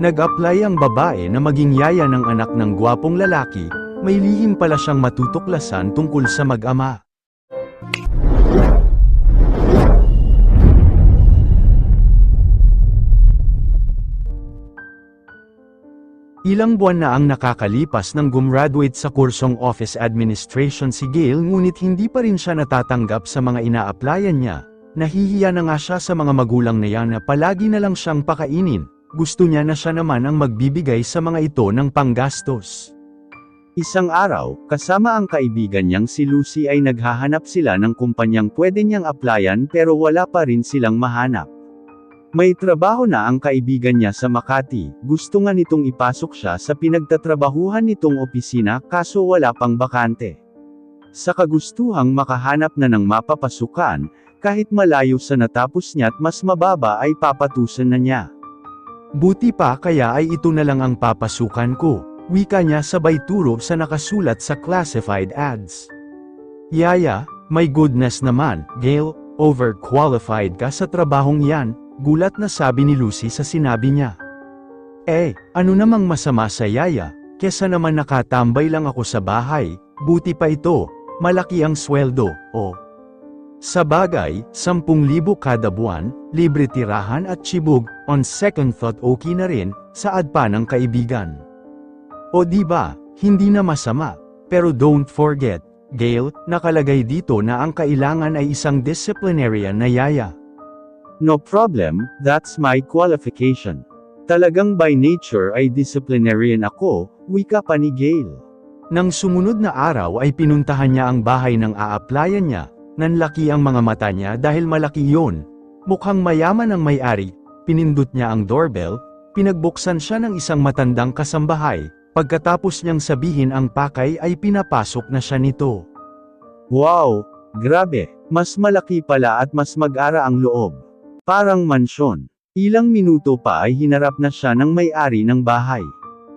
Nag-apply ang babae na maging yaya ng anak ng gwapong lalaki, may lihim pala siyang matutuklasan tungkol sa mag-ama. Ilang buwan na ang nakakalipas nang gumraduate sa kursong Office Administration si Gail ngunit hindi pa rin siya natatanggap sa mga ina-applyan niya. Nahihiya na nga siya sa mga magulang na yan na palagi na lang siyang pakainin. Gusto niya na siya naman ang magbibigay sa mga ito ng panggastos. Isang araw, kasama ang kaibigan niyang si Lucy ay naghahanap sila ng kumpanyang pwede niyang applyan pero wala pa rin silang mahanap. May trabaho na ang kaibigan niya sa Makati, gusto nga nitong ipasok siya sa pinagtatrabahuhan nitong opisina kaso wala pang bakante. Sa kagustuhang makahanap na ng mapapasukan, kahit malayo sa natapos niya at mas mababa ay papatusan na niya. Buti pa kaya ay ito na lang ang papasukan ko, wika niya sabay turo sa nakasulat sa classified ads. Yaya, my goodness naman, Gail, overqualified ka sa trabahong yan. Gulat na sabi ni Lucy sa sinabi niya. Ano namang masama sa yaya, kesa naman nakatambay lang ako sa bahay, buti pa ito, malaki ang sweldo, Sa bagay, 10,000 kada buwan, libre tirahan at chibog, on second thought okay na rin, saad pa ng kaibigan. O diba, hindi na masama, pero don't forget, Gail, nakalagay dito na ang kailangan ay isang disciplinarian na yaya. No problem, that's my qualification. Talagang by nature ay disciplinarian ako, wika pa ni Gail. Nang sumunod na araw ay pinuntahan niya ang bahay ng a-applyan niya, nanlaki ang mga mata niya dahil malaki yon. Mukhang mayaman ang may-ari, pinindot niya ang doorbell, pinagbuksan siya ng isang matandang kasambahay, pagkatapos niyang sabihin ang pakay ay pinapasok na siya nito. Wow, grabe, mas malaki pala at mas mag-ara ang loob. Parang mansyon. Ilang minuto pa ay hinarap na siya ng may-ari ng bahay.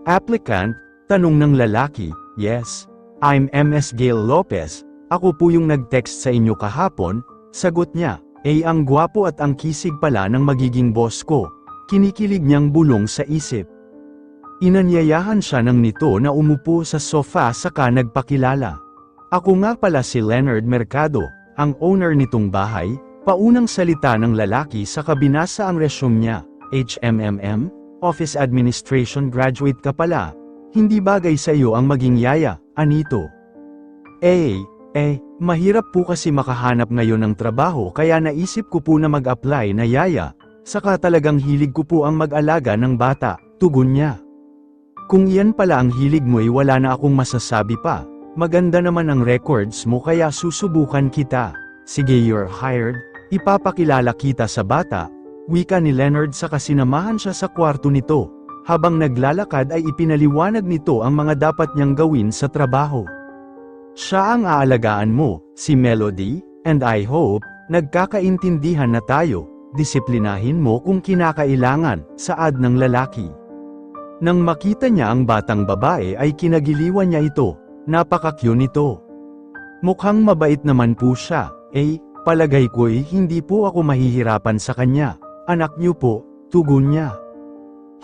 Applicant, tanong ng lalaki, yes, I'm Ms. Gail Lopez, ako po yung nag-text sa inyo kahapon, sagot niya, ang gwapo at ang kisig pala ng magiging boss ko, kinikilig niyang bulong sa isip. Inanyayahan siya ng nito na umupo sa sofa saka nagpakilala. Ako nga pala si Leonard Mercado, ang owner nitong bahay. Paunang salita ng lalaki sa kabinasa ang resume niya, HMMM, Office Administration graduate ka pala, hindi bagay sa iyo ang maging yaya, anito. Mahirap po kasi makahanap ngayon ng trabaho kaya naisip ko po na mag-apply na yaya, saka talagang hilig ko po ang mag-alaga ng bata, tugon niya. Kung iyan pala ang hilig mo'y wala na akong masasabi pa, maganda naman ang records mo kaya susubukan kita, sige you're hired. Ipapakilala kita sa bata, wika ni Leonard sa kasinamahan siya sa kwarto nito. Habang naglalakad ay ipinaliwanag nito ang mga dapat niyang gawin sa trabaho. Siya ang aalagaan mo, si Melody, and I hope, nagkakaintindihan na tayo, disiplinahin mo kung kinakailangan, saad ng lalaki. Nang makita niya ang batang babae ay kinagiliwan niya ito, napaka-cute nito. Mukhang mabait naman po siya, palagay ko'y hindi po ako mahihirapan sa kanya, anak niyo po, tugon niya.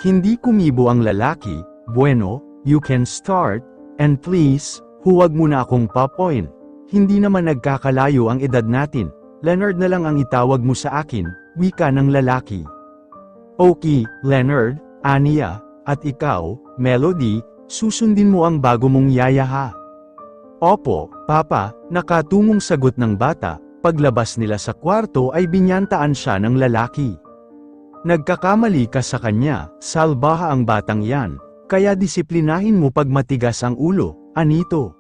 Hindi kumibo ang lalaki, bueno, you can start, and please, huwag mo na akong papoin. Hindi naman nagkakalayo ang edad natin, Leonard na lang ang itawag mo sa akin, wika ng lalaki. Okay, Leonard, aniya, at ikaw, Melody, susundin mo ang bago mong yaya ha. Opo, papa, nakatungong sagot ng bata. Paglabas nila sa kwarto ay binyantaan siya ng lalaki. Nagkakamali ka sa kanya, salbaha ang batang yan, kaya disiplinahin mo pag matigas ang ulo, anito.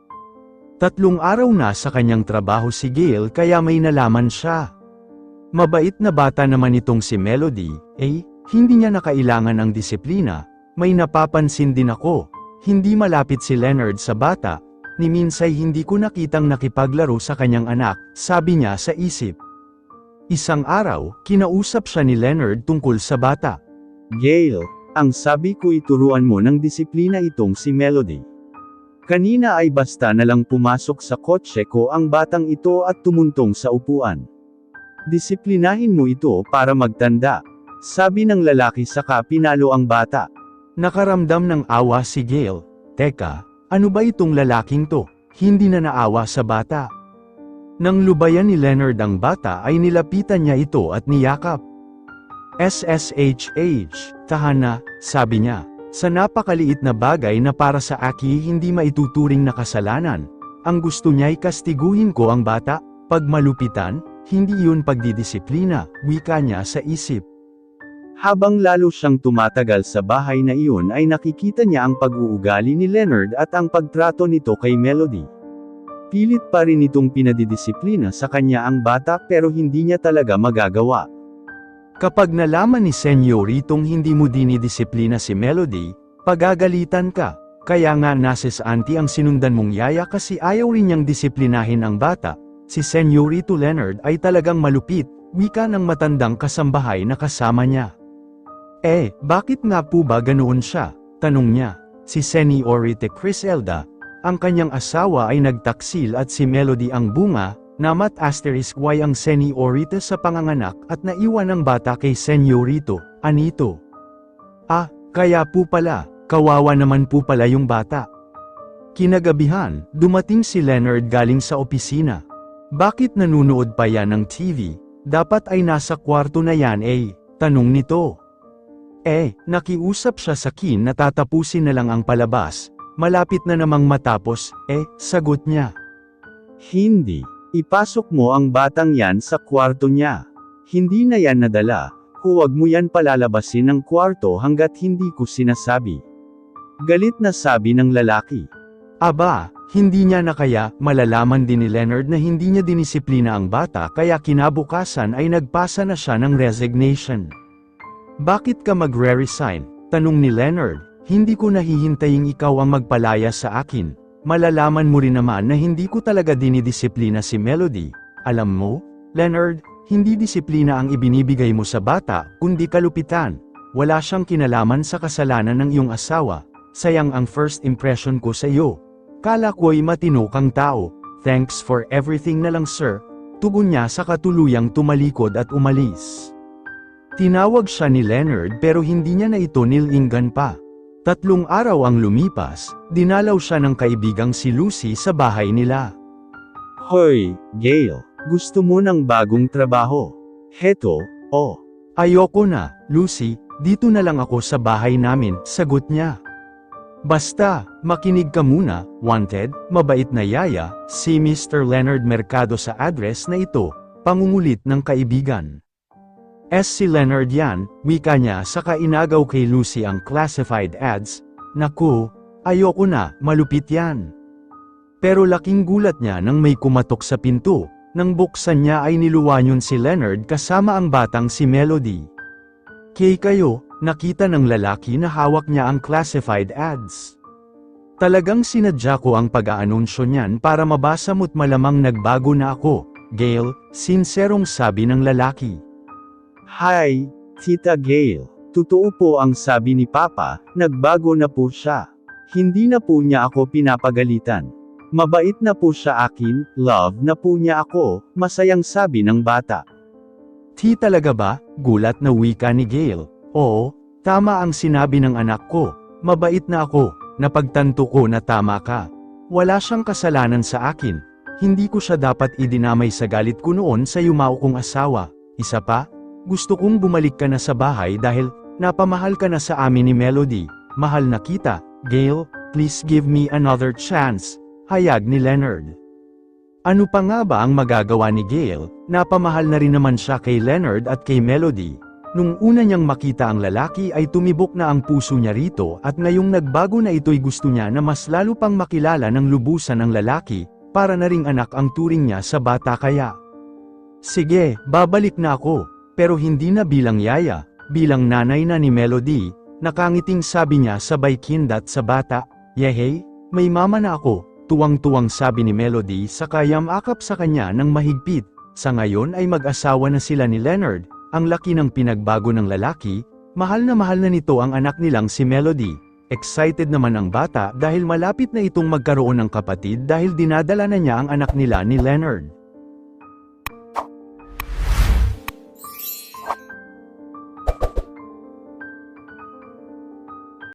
3 araw na sa kanyang trabaho si Gail kaya may nalaman siya. Mabait na bata naman itong si Melody, hindi niya na kailangan ang disiplina, may napapansin din ako, hindi malapit si Leonard sa bata, ni Minsay hindi ko nakitang nakipaglaro sa kanyang anak, sabi niya sa isip. Isang araw, kinausap siya ni Leonard tungkol sa bata. Gail, ang sabi ko ituruan mo ng disiplina itong si Melody. Kanina ay basta na lang pumasok sa kotse ko ang batang ito at tumuntong sa upuan. Disiplinahin mo ito para magtanda, sabi ng lalaki saka pinalo ang bata. Nakaramdam ng awa si Gail. Teka, ano ba itong lalaking to? Hindi na naawa sa bata. Nang lubayan ni Leonard ang bata ay nilapitan niya ito at niyakap. SSHH, tahan na, sabi niya. Sa napakaliit na bagay na para sa Aki hindi maituturing na kasalanan. Ang gusto niya'y kastiguhin ko ang bata, pagmalupitan, hindi yun pagdidisiplina, wika niya sa isip. Habang lalo siyang tumatagal sa bahay na iyon ay nakikita niya ang pag-uugali ni Leonard at ang pagtrato nito kay Melody. Pilit pa rin itong pinadidisiplina sa kanya ang bata pero hindi niya talaga magagawa. Kapag nalaman ni Senyoritong hindi mo dinidisiplina si Melody, pagagalitan ka. Kaya nga nasis auntie ang sinundan mong yaya kasi ayaw rin niyang disiplinahin ang bata. Si Senyorito Leonard ay talagang malupit, wika ng matandang kasambahay na kasama niya. Bakit nga po ba ganoon siya? Tanong niya. Si Senyorita Criselda, ang kanyang asawa ay nagtaksil at si Melody ang bunga, namat *y ang Senyorita sa panganganak at naiwan ang bata kay Senyorito, Anito. Kaya po pala, kawawa naman po pala yung bata. Kinagabihan, dumating si Leonard galing sa opisina. Bakit nanunood pa yan ng TV? Dapat ay nasa kwarto na yan tanong nito. Nakiusap siya sa Kin na tatapusin na lang ang palabas, malapit na namang matapos, sagot niya. Hindi, ipasok mo ang batang yan sa kwarto niya. Hindi na yan nadala, huwag mo yan palalabasin ng kwarto hanggat hindi ko sinasabi. Galit na sabi ng lalaki. Aba, hindi niya na kaya, malalaman din ni Leonard na hindi niya dinisiplina ang bata kaya kinabukasan ay nagpasa na siya ng resignation. Bakit ka magre-resign? Tanong ni Leonard. Hindi ko nahihintaying ikaw ang magpalaya sa akin. Malalaman mo rin naman na hindi ko talaga dinidisiplina si Melody. Alam mo, Leonard, hindi disiplina ang ibinibigay mo sa bata, kundi kalupitan. Wala siyang kinalaman sa kasalanan ng iyong asawa. Sayang ang first impression ko sa iyo. Kala ko'y matino kang tao. Thanks for everything na lang sir. Tugon niya sa katuluyang tumalikod at umalis. Tinawag siya ni Leonard pero hindi niya na ito nilinggan pa. 3 araw ang lumipas, dinalaw siya ng kaibigang si Lucy sa bahay nila. Hoy, Gail, gusto mo ng bagong trabaho? Heto, Ayoko na, Lucy, dito na lang ako sa bahay namin, sagot niya. Basta, makinig ka muna, wanted, mabait na yaya, si Mr. Leonard Mercado sa address na ito, pangungulit ng kaibigan. Si Leonard yan, wika niya saka inagaw kay Lucy ang classified ads. Naku, ayoko na, malupit yan. Pero laking gulat niya nang may kumatok sa pinto. Nang buksan niya ay niluwanyon si Leonard kasama ang batang si Melody. Kayo, nakita ng lalaki na hawak niya ang classified ads. Talagang sinadya ko ang pag-aanunsyo niyan para mabasa mo't malamang nagbago na ako, Gail, sinserong sabi ng lalaki. Hi, Tita Gail. Totoo po ang sabi ni Papa, nagbago na po siya. Hindi na po niya ako pinapagalitan. Mabait na po siya akin, love na po niya ako, masayang sabi ng bata. Talaga ba? Gulat na wika ni Gail. Oo, tama ang sinabi ng anak ko. Mabait na ako, napagtanto ko na tama ka. Wala siyang kasalanan sa akin. Hindi ko siya dapat idinamay sa galit ko noon sa yumao kong asawa. Isa pa? Gusto kong bumalik ka na sa bahay dahil, napamahal ka na sa amin ni Melody. Mahal na kita, Gail, please give me another chance, hayag ni Leonard. Ano pa nga ba ang magagawa ni Gail? Napamahal na rin naman siya kay Leonard at kay Melody. Nung una niyang makita ang lalaki ay tumibok na ang puso niya rito at ngayong nagbago na ito'y gusto niya na mas lalo pang makilala ng lubusan ang lalaki, para na ring anak ang turing niya sa bata kaya. Sige, babalik na ako. Pero hindi na bilang yaya, bilang nanay na ni Melody, nakangiting sabi niya sabay kindat sa bata. Yehey, may mama na ako, tuwang-tuwang sabi ni Melody saka yamakap sa kanya ng mahigpit. Sa ngayon ay mag-asawa na sila ni Leonard, ang laki ng pinagbago ng lalaki, mahal na nito ang anak nilang si Melody. Excited naman ang bata dahil malapit na itong magkaroon ng kapatid dahil dinadala na niya ang anak nila ni Leonard.